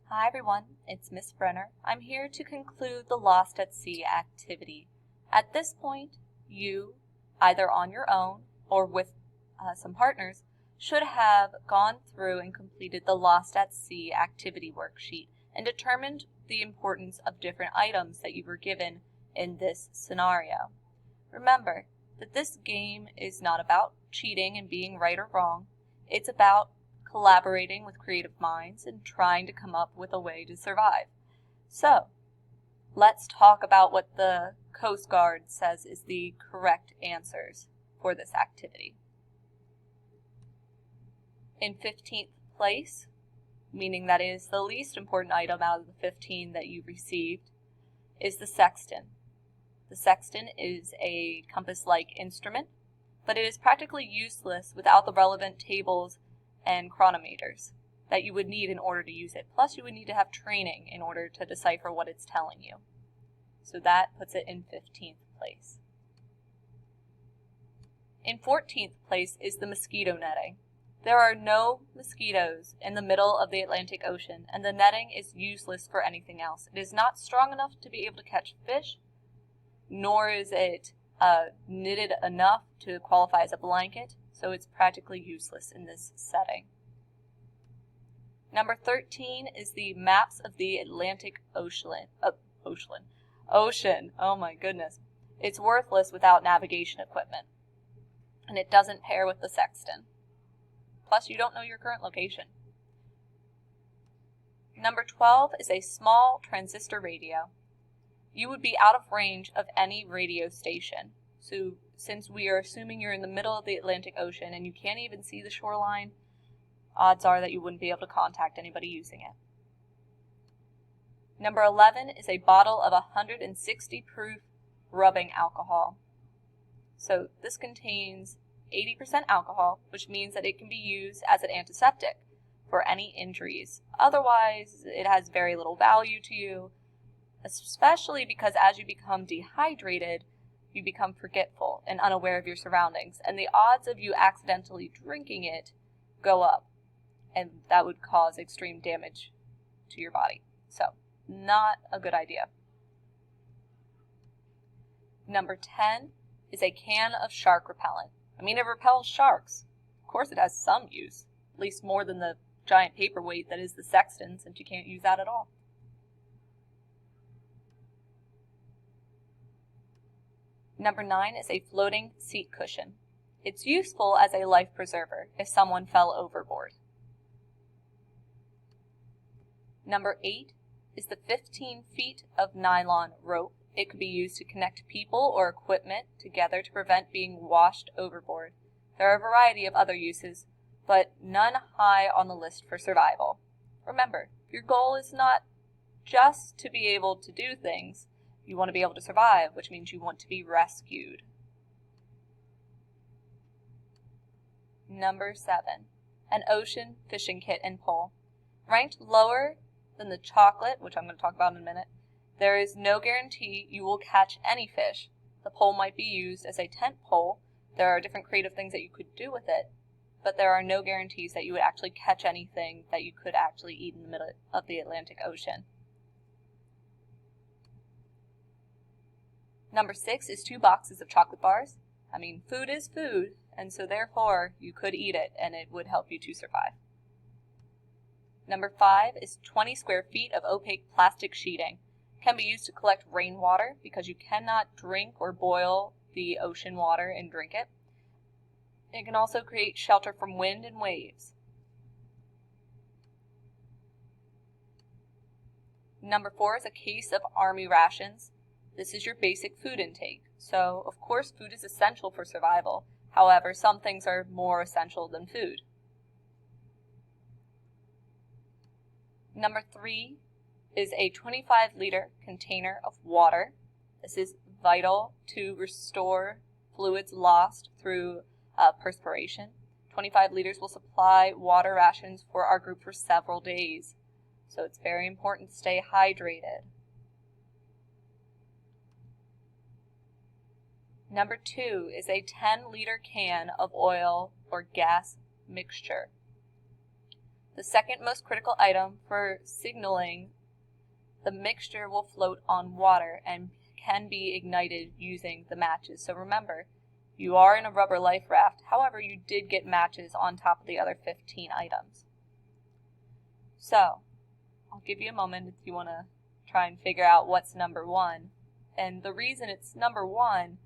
Hi everyone, it's Miss Brenner. I'm here to conclude the Lost at Sea activity. At this point, you, either on your own or with some partners, should have gone through and completed the Lost at Sea activity worksheet and determined the importance of different items that you were given in this scenario. Remember that this game is not about cheating and being right or wrong. It's about collaborating with creative minds and trying to come up with a way to survive. So, let's talk about what the Coast Guard says is the correct answers for this activity. In 15th place, meaning that is the least important item out of the 15 that you received, is the Sexton. The Sexton is a compass-like instrument, but it is practically useless without the relevant tables and chronometers that you would need in order to use it. Plus, you would need to have training in order to decipher what it's telling you. So that puts it in 15th place. In 14th place is the mosquito netting. There are no mosquitoes in the middle of the Atlantic Ocean, and the netting is useless for anything else. It is not strong enough to be able to catch fish, nor is it knitted enough to qualify as a blanket, so it's practically useless in this setting. Number 13 is the maps of the Atlantic Ocean. Oh my goodness. It's worthless without navigation equipment, and it doesn't pair with the Sexton. Plus, you don't know your current location. Number 12 is a small transistor radio. You would be out of range of any radio station. So since we are assuming you're in the middle of the Atlantic Ocean and you can't even see the shoreline, odds are that you wouldn't be able to contact anybody using it. Number 11 is a bottle of 160 proof rubbing alcohol. So this contains 80% alcohol, which means that it can be used as an antiseptic for any injuries. Otherwise, it has very little value to you, especially because as you become dehydrated, you become forgetful and unaware of your surroundings, and the odds of you accidentally drinking it go up, and that would cause extreme damage to your body. So, not a good idea. Number 10 is a can of shark repellent. I mean, it repels sharks. Of course it has some use, at least more than the giant paperweight that is the Sexton, since you can't use that at all. Number 9 is a floating seat cushion. It's useful as a life preserver if someone fell overboard. Number 8 is the 15 feet of nylon rope. It could be used to connect people or equipment together to prevent being washed overboard. There are a variety of other uses, but none high on the list for survival. Remember, your goal is not just to be able to do things. You want to be able to survive, which means you want to be rescued. Number 7, an ocean fishing kit and pole. Ranked lower than the chocolate, which I'm going to talk about in a minute, there is no guarantee you will catch any fish. The pole might be used as a tent pole. There are different creative things that you could do with it, but there are no guarantees that you would actually catch anything that you could actually eat in the middle of the Atlantic Ocean. Number 6 is 2 boxes of chocolate bars. I mean, food is food, and so therefore you could eat it and it would help you to survive. Number 5 is 20 square feet of opaque plastic sheeting. Can be used to collect rainwater because you cannot drink or boil the ocean water and drink it. It can also create shelter from wind and waves. Number 4 is a case of army rations. This is your basic food intake. So, of course, food is essential for survival. However, some things are more essential than food. Number 3 is a 25-liter container of water. This is vital to restore fluids lost through perspiration. 25 liters will supply water rations for our group for several days. So it's very important to stay hydrated. Number 2 is a 10-liter can of oil or gas mixture. The second most critical item for signaling the mixture will float on water and can be ignited using the matches. So remember, you are in a rubber life raft. However, you did get matches on top of the other 15 items. So I'll give you a moment if you want to try and figure out what's number 1. And the reason it's number 1,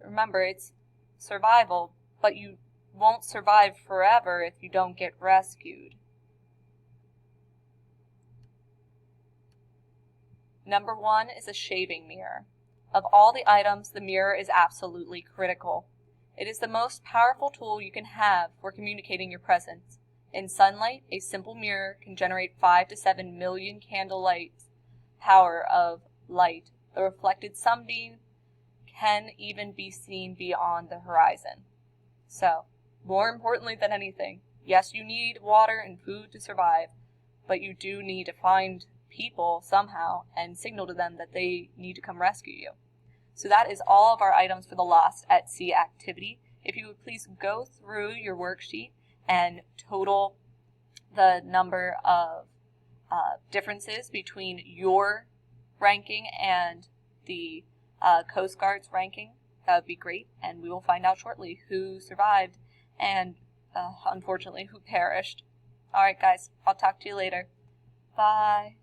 remember, it's survival, but you won't survive forever if you don't get rescued. Number 1 is a shaving mirror. Of all the items, the mirror is absolutely critical. It is the most powerful tool you can have for communicating your presence. In sunlight, a simple mirror can generate 5 to 7 million candle lights power of light. The reflected sunbeam can even be seen beyond the horizon. So, more importantly than anything, yes, you need water and food to survive, but you do need to find people somehow and signal to them that they need to come rescue you. So that is all of our items for the Lost at Sea activity. If you would please go through your worksheet and total the number of differences between your ranking and the Coast Guard's ranking, that would be great, and we will find out shortly who survived and unfortunately who perished. Alright guys, I'll talk to you later. Bye.